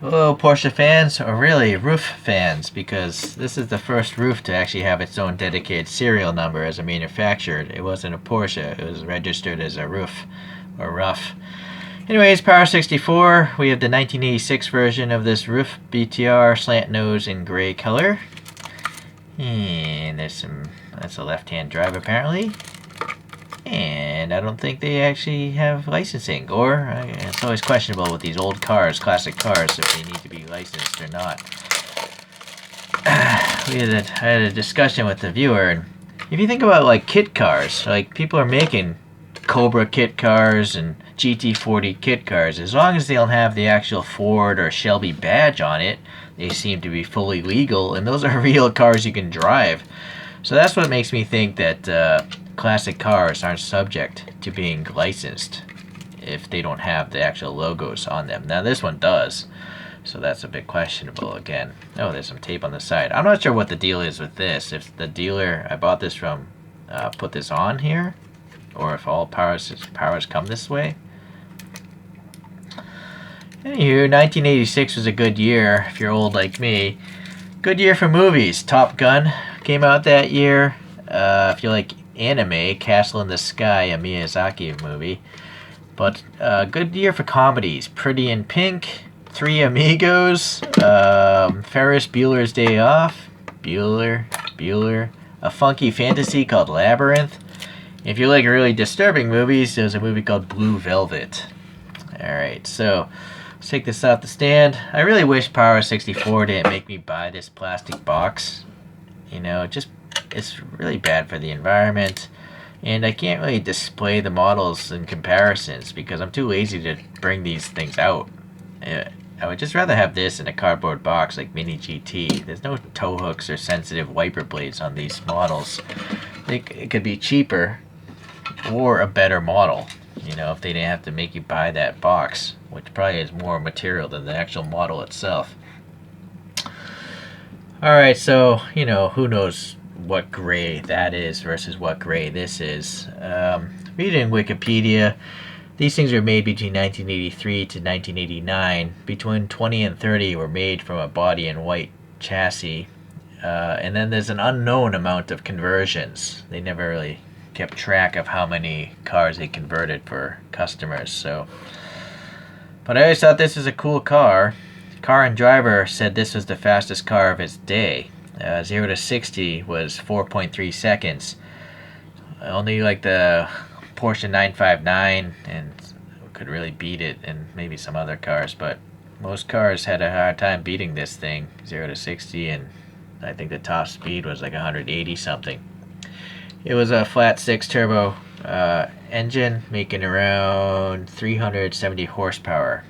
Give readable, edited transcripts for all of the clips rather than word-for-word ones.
Hello, Porsche fans, or really Ruf fans, because this is the first Ruf to actually have its own dedicated serial number as a manufacturer. It wasn't a Porsche, it was registered as a Ruf, or Ruf. Anyways, Para64, we have the 1986 version of this Ruf BTR slant nose in gray color. And that's a left-hand drive apparently. And I don't think they actually have licensing, or it's always questionable with these old cars, classic cars, if they need to be licensed or not. I had a discussion with the viewer, and if you think about like kit cars, like people are making Cobra kit cars and GT40 kit cars, as long as they don't have the actual Ford or Shelby badge on it, they seem to be fully legal, and those are real cars you can drive. So that's what makes me think that classic cars aren't subject to being licensed if they don't have the actual logos on them. Now this one does, so that's a bit questionable again. Oh, there's some tape on the side. I'm not sure what the deal is with this. If the dealer I bought this from put this on here, or if all powers come this way. Anywho, 1986 was a good year if you're old like me. Good year for movies. Top Gun came out that year. If you like anime, Castle in the Sky, a Miyazaki movie. But good year for comedies. Pretty in Pink, Three Amigos, Ferris Bueller's Day Off, Bueller, a funky fantasy called Labyrinth. If you like really disturbing movies, there's a movie called Blue Velvet. Alright, so let's take this off the stand. I really wish Para64 didn't make me buy this plastic box. You know, it's really bad for the environment, and I can't really display the models in comparisons because I'm too lazy to bring these things out. I would just rather have this in a cardboard box like Mini GT. There's no tow hooks or sensitive wiper blades on these models. It could be cheaper or a better model, you know, if they didn't have to make you buy that box, which probably has more material than the actual model itself. Alright, so, you know, who knows what gray that is versus what gray this is. Reading Wikipedia, these things were made between 1983 to 1989. Between 20 and 30 were made from a body and white chassis. And then there's an unknown amount of conversions. They never really kept track of how many cars they converted for customers. So, but I always thought this was a cool car. Car and Driver said this was the fastest car of its day. 0 to 60 was 4.3 seconds. Only like the Porsche 959 and could really beat it, and maybe some other cars, but most cars had a hard time beating this thing, 0 to 60, and I think the top speed was like 180 something. It was a flat 6 turbo engine making around 370 horsepower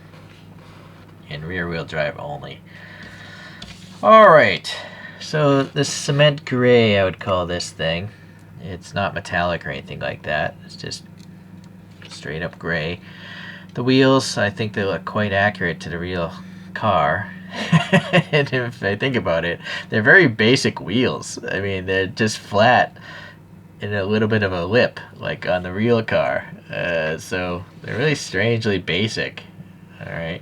in rear wheel drive only. Alright, so the cement gray, I would call this thing. It's not metallic or anything like that. It's just straight up gray. The wheels, I think they look quite accurate to the real car. And if I think about it, they're very basic wheels. I mean, they're just flat and a little bit of a lip, like on the real car. So they're really strangely basic. Alright.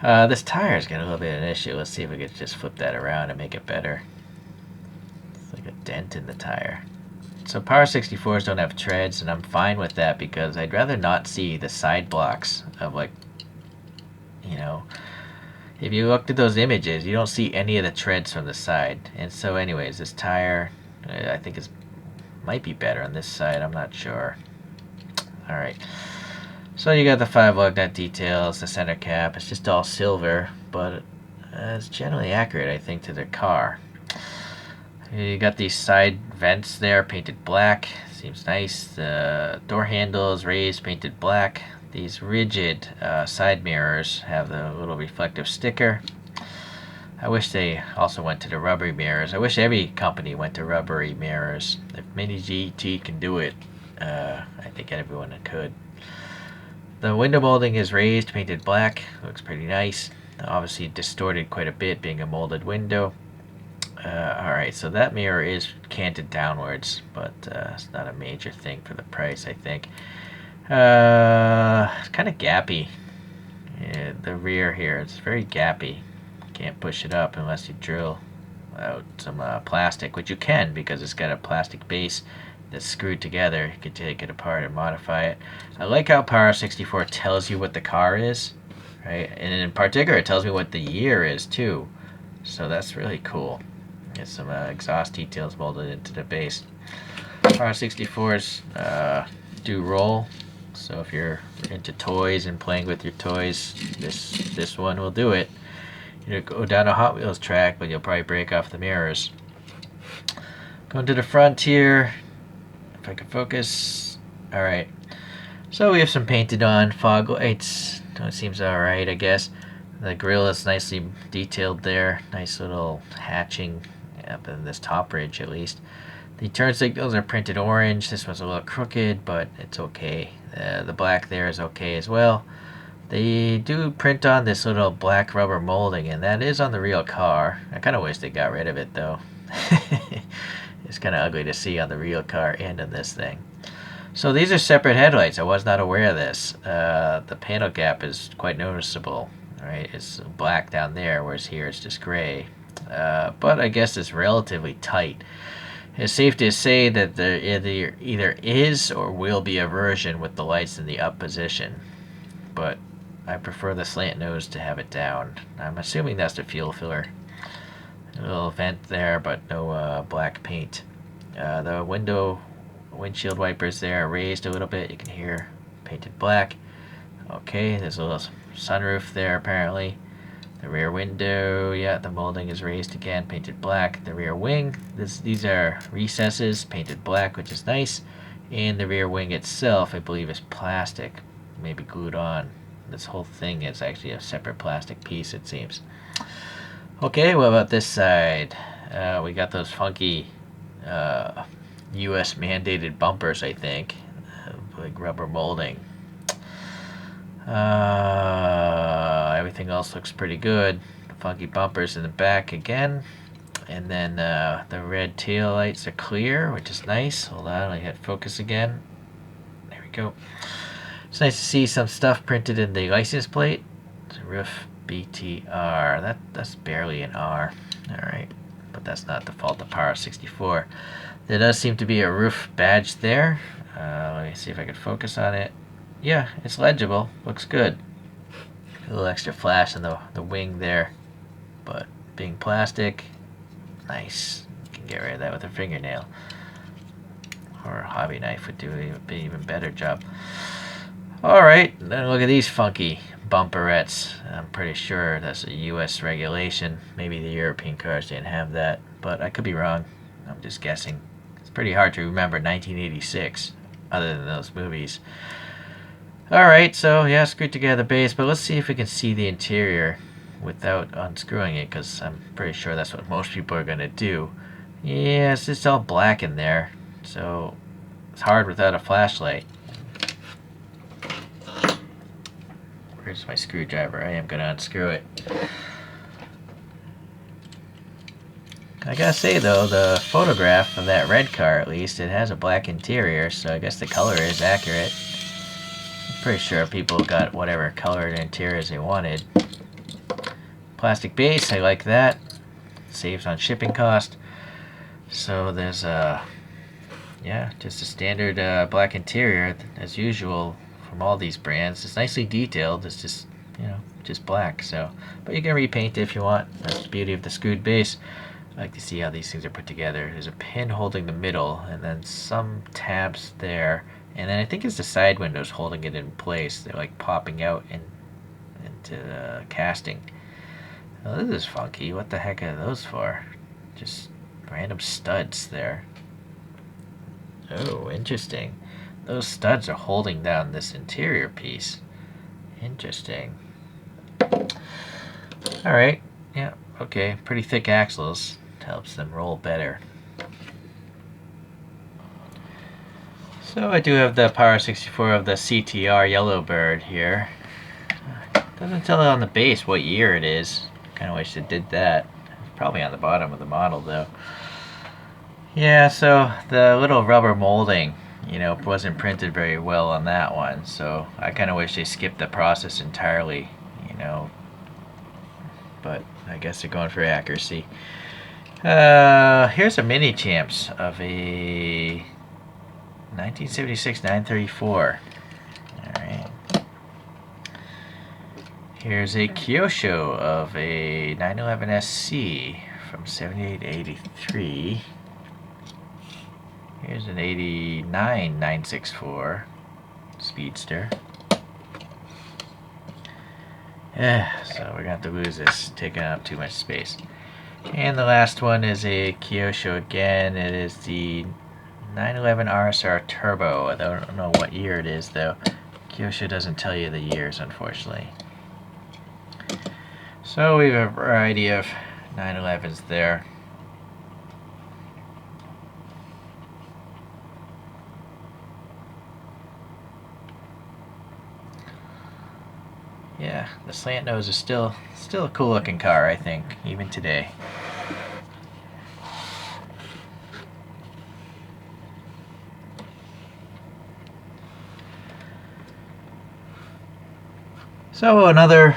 This tire's got a little bit of an issue. Let's see if we could just flip that around and make it better. It's like a dent in the tire. So Para64s don't have treads, and I'm fine with that because I'd rather not see the side blocks of, like, you know, if you looked at those images, you don't see any of the treads from the side. And so anyways, this tire, I think might be better on this side. I'm not sure. Alright. So you got the 5 lug nut details, the center cap. It's just all silver, but it's generally accurate, I think, to the car. You got these side vents there painted black. Seems nice. The door handles raised, painted black. These rigid side mirrors have the little reflective sticker. I wish they also went to the rubbery mirrors. I wish every company went to rubbery mirrors. If Mini GT can do it, I think everyone could. The window molding is raised, painted black. Looks pretty nice. Obviously distorted quite a bit, being a molded window. Alright, so that mirror is canted downwards, but it's not a major thing for the price, I think. It's kind of gappy. the rear here, it's very gappy. Can't push it up unless you drill out some plastic, which you can because it's got a plastic base that's screwed together. You can take it apart and modify it. I like how Para64 tells you what the car is, right? And in particular, it tells me what the year is too. So that's really cool. Get some exhaust details molded into the base. Para64s do roll, so if you're into toys and playing with your toys, this one will do it. You go down a Hot Wheels track, but you'll probably break off the mirrors. Going to the front here, if I can focus. All right, so we have some painted on fog lights. It seems all right, I guess. The grille is nicely detailed there. Nice little hatching up in this top ridge, at least. The turn signals are printed orange. This one's a little crooked, but it's okay. The black there is okay as well. They do print on this little black rubber molding, and that is on the real car. I kind of wish they got rid of it, though. It's kind of ugly to see on the real car and on this thing. So these are separate headlights. I was not aware of this. The panel gap is quite noticeable. Right? It's black down there, whereas here it's just gray. But I guess it's relatively tight. It's safe to say that there either is or will be a version with the lights in the up position. But I prefer the slant nose to have it down. I'm assuming that's the fuel filler. A little vent there, but no black paint. The windshield wipers there are raised a little bit. You can hear painted black. Okay, there's a little sunroof there apparently. The rear window, yeah, the molding is raised again, painted black. The rear wing, these are recesses, painted black, which is nice. And the rear wing itself, I believe, is plastic, maybe glued on. This whole thing is actually a separate plastic piece, it seems. Okay, what about this side? We got those funky US mandated bumpers, I think. Like rubber molding. Everything else looks pretty good. Funky bumpers in the back again. And then the red tail lights are clear, which is nice. Hold on, I hit focus again. There we go. It's nice to see some stuff printed in the license plate. It's Ruf BTR. That's barely an R. Alright, but that's not the fault of Para64. There does seem to be a Ruf badge there. Let me see if I can focus on it. Yeah, it's legible. Looks good. A little extra flash on the wing there. But being plastic, nice. You can get rid of that with a fingernail. Or a hobby knife would do an even better job. Alright, then look at these funky bumperettes. I'm pretty sure that's a US regulation. Maybe the European cars didn't have that, but I could be wrong. I'm just guessing. It's pretty hard to remember 1986, other than those movies. Alright, so yeah, screwed together the base, but let's see if we can see the interior without unscrewing it, because I'm pretty sure that's what most people are going to do. Yeah, it's just all black in there, so it's hard without a flashlight. Where's my screwdriver? I am going to unscrew it. I gotta say though, the photograph of that red car, at least, it has a black interior, so I guess the color is accurate. I'm pretty sure people got whatever colored interiors they wanted. Plastic base, I like that. Saves on shipping cost. So there's yeah, just a standard black interior as usual from all these brands. It's nicely detailed. It's just, you know, just black. So, but you can repaint it if you want. That's the beauty of the screwed base. I like to see how these things are put together. There's a pin holding the middle, and then some tabs there, and then I think it's the side windows holding it in place. They're like popping out into the casting. Oh, this is funky. What the heck are those for? Just random studs there. Oh, interesting. Those studs are holding down this interior piece. Interesting. Alright, yeah, okay. Pretty thick axles. Helps them roll better. So I do have the Para64 of the CTR Yellowbird here. Doesn't tell it on the base what year it is. Kind of wish it did that. It's probably on the bottom of the model though. Yeah, so the little rubber molding, you know, wasn't printed very well on that one, so I kind of wish they skipped the process entirely you know, but I guess they're going for accuracy. Here's a mini champs of a 1976 934. Alright. Here's a Kyosho of a 911 SC from 78 to 83. Here's an 89 964 Speedster. So we're going to have to lose this, taking up too much space. And the last one is a Kyosho again. It is the 911 RSR Turbo. I don't know what year it is though. Kyosho doesn't tell you the years, unfortunately. So we have a variety of 911s there. Yeah, the slant nose is still a cool looking car, I think, even today. So another,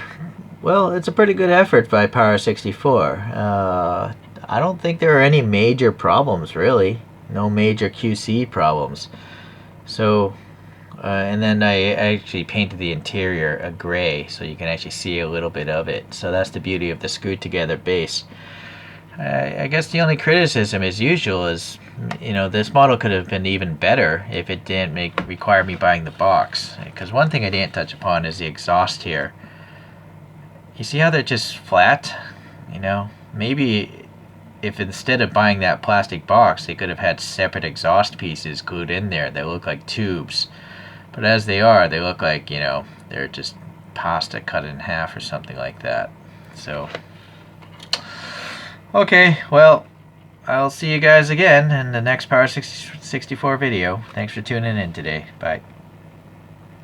well, it's a pretty good effort by Para64. I don't think there are any major problems, really. No major QC problems. So, and then I actually painted the interior a gray, so you can actually see a little bit of it. So that's the beauty of the screwed together base. I guess the only criticism, as usual, is, you know, this model could have been even better if it didn't require me buying the box. Because one thing I didn't touch upon is the exhaust here. You see how they're just flat? You know, maybe if instead of buying that plastic box, they could have had separate exhaust pieces glued in there that look like tubes. But as they are, they look like, you know, they're just pasta cut in half or something like that. So, okay, well, I'll see you guys again in the next Para64 video. Thanks for tuning in today. Bye.